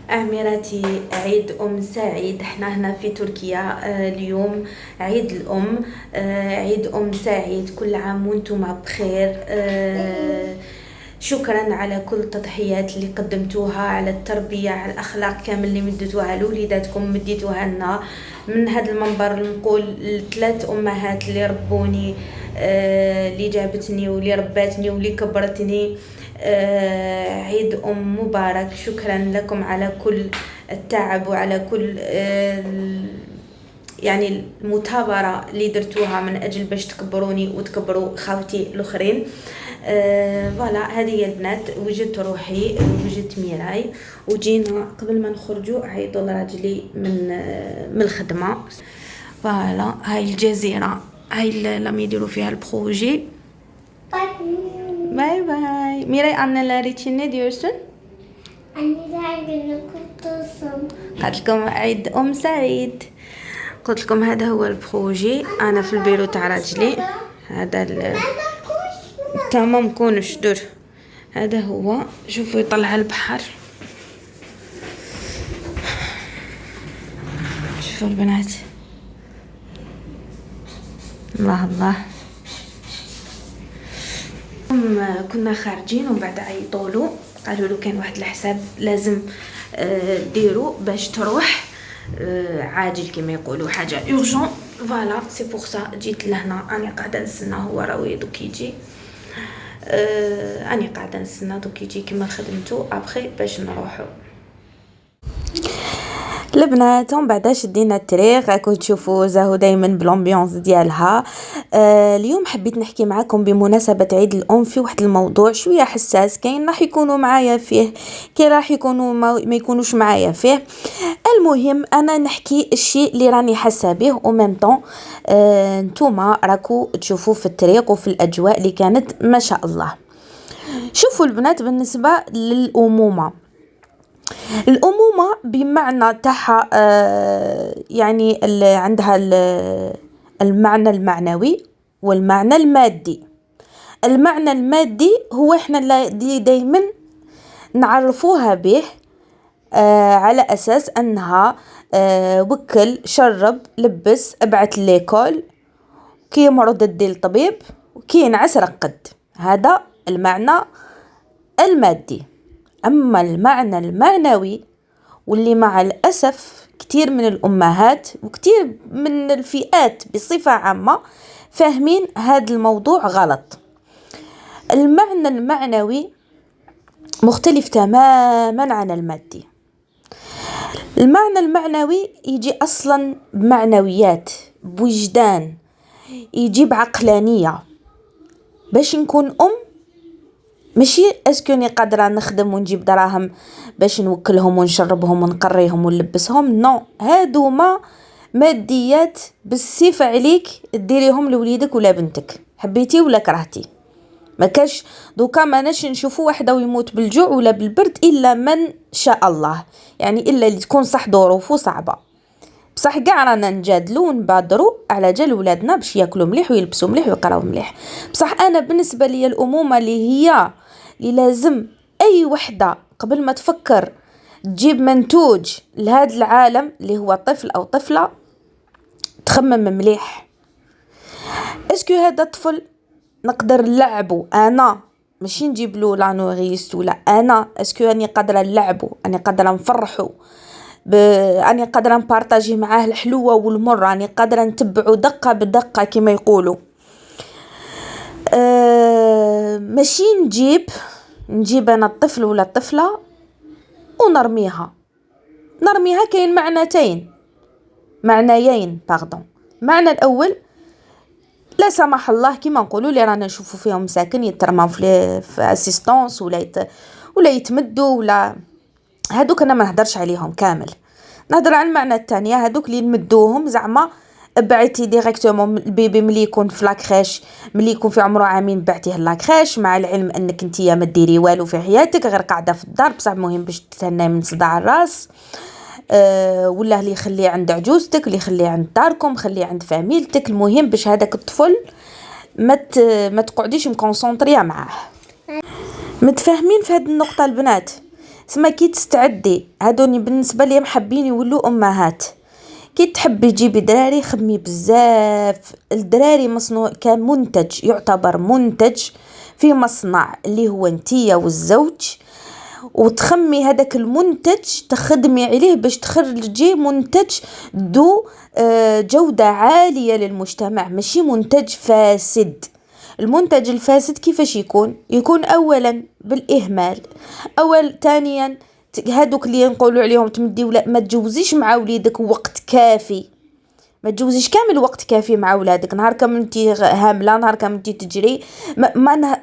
أميرتي، عيد أم سعيد. احنا هنا في تركيا. اليوم عيد الأم. عيد أم سعيد، كل عام وانتم بخير. شكرا على كل التضحيات اللي قدمتوها، على التربية، على الأخلاق كامل اللي مديتوها لوليداتكم، مديتوها لنا. من هذا المنبر نقول لثلاث أمهات اللي ربوني، اللي جابتني واللي رباتني واللي كبرتني، عيد أم مبارك. شكرا لكم على كل التعب وعلى كل يعني المثابرة اللي درتوها من أجل باش تكبروني وتكبروا خاوتي الأخرين. فوالا، هذه هي البنات. وجدت روحي، وجدت ميراي، وجينا قبل ما نخرجوا عيطوا لراجلي من الخدمة. فوالا، هاي الجزيرة، هاي لما يديروا فيها البروجي. باي باي. Miray, anneler için ne diyorsun? Anneler günü kutlu olsun. قلت لكم عيد أم سعيد. قلت لكم هذا هو البروجي. أنا في البيرو تاع راجلي. هذا تمام كونش دور. هذا هو، شوفوا يطلع البحر. شوفوا البنات، الله الله. كنا خارجين ومن بعد عيطولو، قالوا له كان واحد الحساب لازم ديرو باش تروح عاجل كما يقولوا، حاجه اورجون. فوالا، سي بور سا جيت لهنا. انا قاعده نستنى، هو راهو دوك يجي. انا قاعده نستنى دوك يجي كما خدمتو ابخي باش نروحو. البنات ومن بعد شدينا الطريق، راكم تشوفوا زاهو دائما بلامبيونس ديالها. اليوم حبيت نحكي معكم بمناسبه عيد الام في واحد الموضوع شويه حساس. كاين راح يكونوا معايا فيه، كاين راح يكونوا ما يكونوش معايا فيه. المهم انا نحكي الشيء اللي راني حاسه به، وميم طون نتوما راكو تشوفوا في الطريق وفي الاجواء اللي كانت ما شاء الله. شوفوا البنات، بالنسبه للامومه، الأمومة بمعنى تاعها يعني عندها المعنى المعنوي والمعنى المادي. المعنى المادي هو احنا اللي دايما نعرفوها به، على أساس أنها وكل، شرب، لبس، ابعت ليكول، كي مرض الدي الطبيب، وكي ينعس رقد. هذا المعنى المادي. أما المعنى المعنوي، واللي مع الأسف كتير من الأمهات وكتير من الفئات بصفة عامة فاهمين هذا الموضوع غلط. المعنى المعنوي مختلف تماما عن المادي. المعنى المعنوي يجي أصلا بمعنويات، بوجدان، يجي بعقلانية. باش نكون أم ماشي اسكوني قادرة نخدم ونجيب دراهم باش نوكلهم ونشربهم ونقريهم ونلبسهم. نو، هادو ما ماديات بالسيف عليك ديريهم لوليدك ولا بنتك، حبيتي ولا كرهتي. ما كاش دوكا ما ناش نشوفوا واحده ويموت بالجوع ولا بالبرد الا من شاء الله، يعني الا اللي تكون صح ظروفه صعبه. بصح كاع رانا نجادلوا ونبادروا على جال ولادنا باش ياكلوا مليح ويلبسوا مليح ويقراو مليح. بصح انا بالنسبه لي الامومه اللي لازم اي وحده قبل ما تفكر تجيب منتوج لهذا العالم اللي هو طفل او طفله تخمم مليح. اسكو هذا الطفل نقدر نلعبه انا، ماشي نجيب له لا نوريست، ولا انا اسكو اني قادره نلعبه، اني قادره نفرحه، اني قادره نبارطاجي معاه الحلوه والمر، اني قادره نتبعه دقه بدقه كما يقولوا. ماشي نجيب انا الطفل ولا الطفله ونرميها. كاين معنيين باردون. المعنى الاول، لا سمح الله كما نقولوا اللي رانا نشوفوا فيهم مساكن يترموا في اسيستانس ولا يتمدوا، ولا هادوك انا ما نهدرش عليهم كامل. نهدر على المعنى الثاني، هادوك اللي نمدوهم زعما بعتي ديريكتومون البيبي ملي يكون في لاكريش، ملي يكون في عمره عامين بعتيه لاكريش، مع العلم انك انتيا ما ديري والو في حياتك غير قاعده في الدار، بصح مهم باش تتهنى من صداع الراس. ولا اللي يخليه عند عجوزتك، اللي يخليه عند داركم، خليه عند فاميلتك. المهم باش هذاك الطفل ما تقعديش مكونسونطريا معاه. متفاهمين في هذه النقطه البنات؟ سما كي تستعدي هادوني بالنسبه لي محبين يولوا امهات. كي تحبي تجيبي دراري خدمي بزاف. الدراري مصنوع كمنتج، يعتبر منتج في مصنع اللي هو نتيا والزوج، وتخمي هذاك المنتج تخدمي عليه باش تخرجي منتج ذو جودة عالية للمجتمع، ماشي منتج فاسد. المنتج الفاسد كيفاش يكون اولا بالاهمال، ثانيا هادوك اللي نقولوا عليهم تمدي ولا ما تجوزيش مع وليدك وقت كافي، ما تجوزيش كامل وقت كافي مع ولادك. نهار كم انتي هامله، نهار كم انتي تجري، ما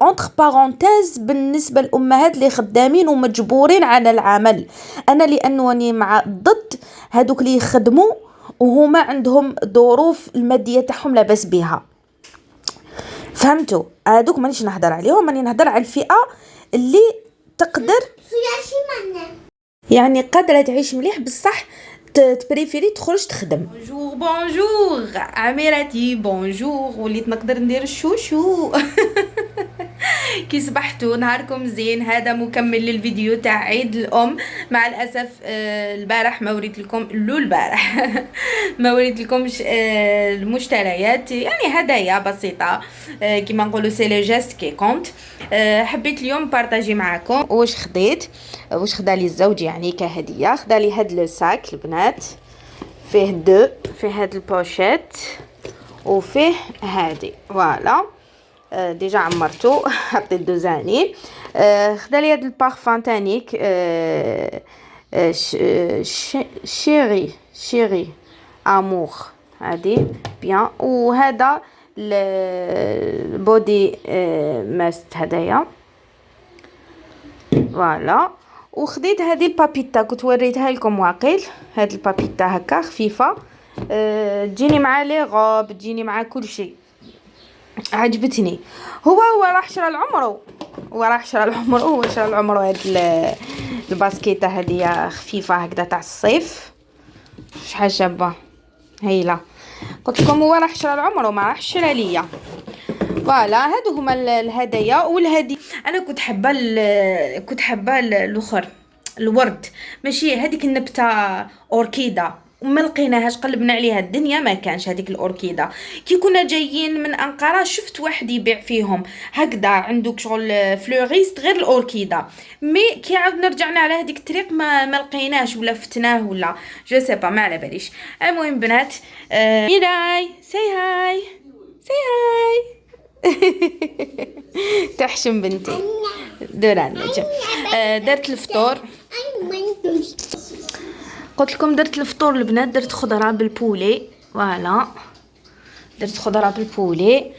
اونتر بارونتيز بالنسبه للامهات اللي خدامين ومجبورين على العمل. انا لانني مع ضد هادوك اللي يخدموا وهما عندهم ظروف الماديه تاعهم لاباس بها. فهمتوا؟ هادوك مانيش نهضر عليهم، ماني نهضر على الفئه اللي تقدر يعني قادره تعيش مليح بصح تبريفيري تخرج تخدم. بونجور عميراتي، بونجور. وليت نقدر ندير الشوشو. كي صبحتوا نهاركم زين. هذا مكمل للفيديو تاع عيد الام. مع الاسف البارح ما وريت لكم البارح ما وريت لكمش المشتريات، يعني هدايا بسيطه كيما نقولوا سي لو جيست كي كونت. حبيت اليوم بارطاجي معكم واش خديت، واش خدا لي الزوج يعني كهديه. خدا لي هاد لو ساك البنات، فيه هاد البوشيت وفيه هادي فوالا. ديجا عمرتو حطيت دوزاني. خدا لي هاد البارفان تانيك شيري امور هادي بيان. وهذا البودي ماست هدايا فوالا. وخديت هذه البابيتا كنت وريتها لكم واقيل. هاد البابيتا هكا خفيفه تجيني مع لي غوب، تجيني مع كل شيء، عجبتني. هو راح شرا العمرو، هو شرا العمرو هاد الباسكيته هذه خفيفه هكذا تاع الصيف. شحال شابه هايله. قلت لكم هو راح شرا العمرو ما راح شرا ليا فوالا. هادو هما الهدايا. والهدي انا كنت حابه الاخر الورد، ماشي هذيك النبته اوركيدا، وما لقيناهاش. قلبنا عليها الدنيا ما كانش هذيك الاوركيدا. كي كنا جايين من انقره شفت واحد يبيع فيهم هكذا عندك شغل فلوريست غير الاوركيدا، مي كي عاودنا رجعنا على هذيك الطريق ما لقيناش ولا فتناه ولا جو سي با، ما على باليش. المهم بنات ميراي سي هاي تحشم بنتي دوران نجم. درت الفطور، قلت لكم درت الفطور البنات. درت خضره بالبولي فوالا، درت خضره بالبولي.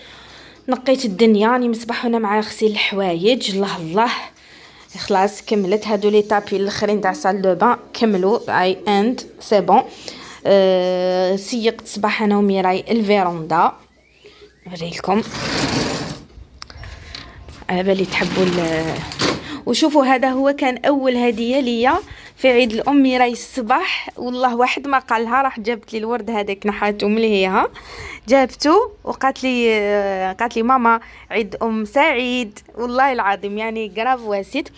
نقيت الدنيا راني مصباح وانا مع غسيل الحوايج. الله خلاص كملت. هادو لي طابي الاخرين تاع سال دو بان كملوا اي اند سي بون. سيقت صباح انا وميراي الفيروندا نوريلكم على بالي تحبوا وشوفوا هذا هو كان اول هديه ليا في عيد الام. ميراي الصباح والله واحد ما قالها راح جابت لي الورد هذاك نحاتو ملهيها، جابته وقالت لي ماما عيد ام سعيد. والله العظيم يعني قراف واسيت.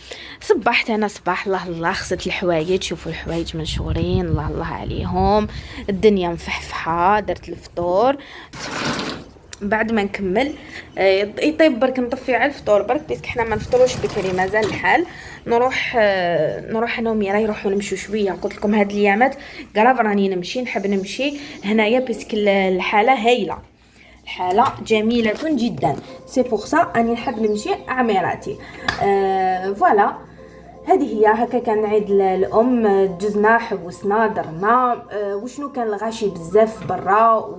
صبحت انا صباح الله خصت الحوايج. شوفوا الحوايج منشورين الله عليهم، الدنيا مفحفحه. درت الفطور بعد ما نكمل يطيب برك نطفي على الفطور برك بيسك حنا ما نفطروش بكري مازال الحال. نروح انا وميراي نروحوا نمشوا شويه. قلت لكم هاد الايامات قراب راني نحب نمشي هنايا بيسك الحاله هايله، الحاله جميله جدا. سي بور سا اني نحب نمشي عميراتي فوالا. هذه هي هكا كان عيد الام. جزنا حوسنا درنا وشنو كان الغاشي بزاف برا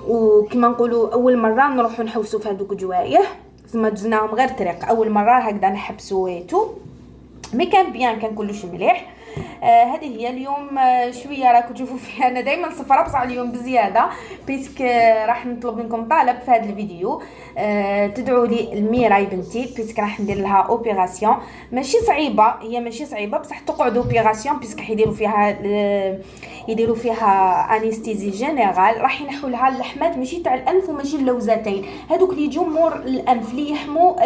وكما نقولوا اول مره نروحوا نحوسوا في هذوك جوايه زعما جزناهم غير طريق اول مره هكذا نحبسوا ويتو مي كان بيان كان كلش مليح. هذه هي اليوم شويه راكم تشوفوا فيها انا دائما صفره بصح اليوم بزياده بيسك راح نطلب منكم طلب في هذا الفيديو. تدعوا لي الميراي بنتي بيسك راح ندير لها اوبيراسيون ماشي صعيبه بصح تقعد اوبيراسيون بيسك يديروا فيها انستيزي جينيرال. راح ينحوا لها اللحمات ماشي تاع الانف وماشي اللوزتين هذوك اللي يجوا مور الانف اللي يحموا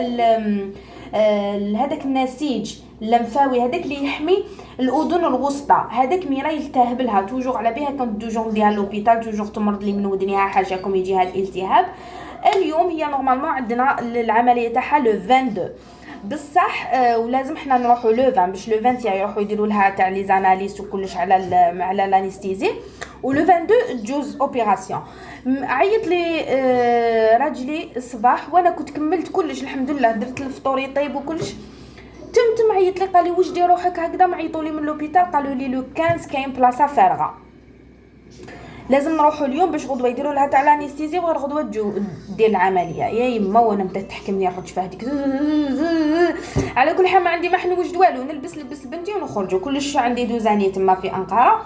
هذاك النسيج اللمفاوي هذاك اللي يحمي الاذن الوسطى، هذاك ميرا يلتهب لها توجور على بها كنت دوجور ديال لوبيتال توجور تمرض لي من ودنيها حاجاكم يجيها الالتهاب. اليوم هي نورمالمون عندنا العمليه تاعها لو 22 بصح ولازم حنا نروحوا لو 20 باش لو 20 يروحوا يديروا لها تاع لي زاناليز وكلش على الانستيزي، ولو 22 جوز اوبيراسيون. عيط لي راجلي الصباح وانا كنت كملت كلش الحمد لله، درت الفطور يطيب وكلش. تم عيط لي قال لي واش دير روحك هكذا، معيطوا لي من لوبيتال قالوا لي لو 15 كاين بلاصه فارغه، لازم نروحوا اليوم باش غدوه يديروا لها تاع الانستيزي وغير غدوه دير العمليه. يا يما وانا بدات تحكمني الرج فهديك. على كل حال ما عندي ما حنوجد والو، نلبس بنتي ونخرجوا كلش عندي دوزانيه تما في انقره.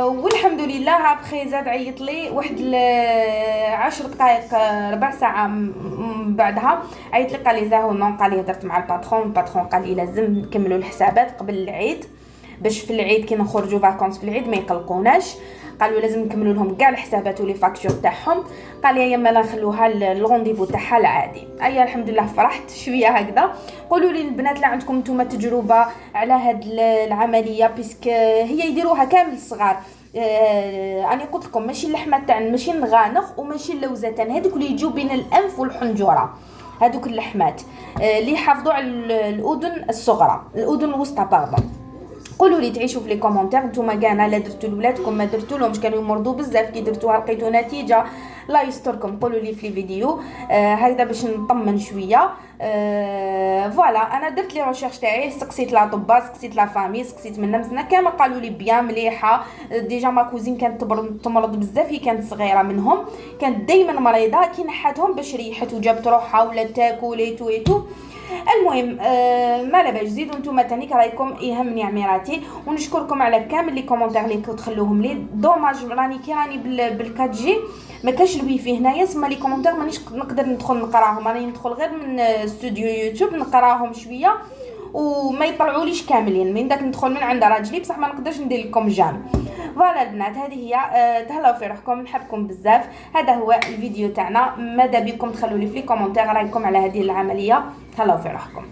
والحمد لله. ابخي زاد عيط لي واحد 10 دقائق ربع ساعه بعدها عيط لي قال لي زاهو نون، قال لي هضرت مع الباترون قال لي لازم نكملوا الحسابات قبل العيد باش في العيد كي نخرجوا فاكونس في العيد ما يقلقوناش، قالوا لازم نكملوا لهم كاع الحسابات ولي فاكتور تاعهم. قال لي يما لا نخلوها الرونديفو تاعها العادي. ايا الحمد لله فرحت شويه هكذا. قولوا لي البنات لا عندكم نتوما تجربه على هاد العمليه بيسك هي يديروها كامل الصغار. انا قلت لكم ماشي اللحمه تاع ماشي الغانغ وماشي اللوزتان، هذوك اللي يجوا بين الانف والحنجره، هذوك اللحمات اللي يحافظوا على الاذن الصغرى الاذن الوسطى باردون. قولوا لي تعيشوا في لي كومونتير نتوما كاع لا درتوا لولادكم ما درتوا لهمش كانوا يمرضوا بزاف كي درتوها لقيتوا نتيجه، لا يستركم. قولوا لي في الفيديو هكذا باش نطمن شويه. فوالا انا درت لي ريشيرش تاعي، سقسيت لاطباء سقسيت لا فامي سقسيت من نفسنا كامل قالوا لي بيان مليحه. ديجا ما كوزين كانت تمرض بزاف، هي كانت صغيره منهم كانت دائما مريضه كي نحاتهم باش ريحت وجابت روحها ولا تاكل ايتو. المهم ما لاباش زيدوا نتوما تاني رايكم يهمني عميراتي، ونشكركم على كامل لي كومونتير اللي تخلوهم لي. دوماج راني بالكات جي ما كاش الويفي هنايا، سما لي كومونتير مانيش نقدر ندخل نقراهم، راني ندخل غير من استوديو يوتيوب نقراهم شويه وما يطلعوليش كاملين، من داك ندخل من عند راجلي بصح ما نقدرش ندير لكم جام. فوالا البنات هذه هي. تهلاو في روحكم، نحبكم بزاف. هذا هو الفيديو تاعنا، ماذا بكم تخلوا لي في لي كومونتير رايكم على هذه العمليه. تهلاو في روحكم.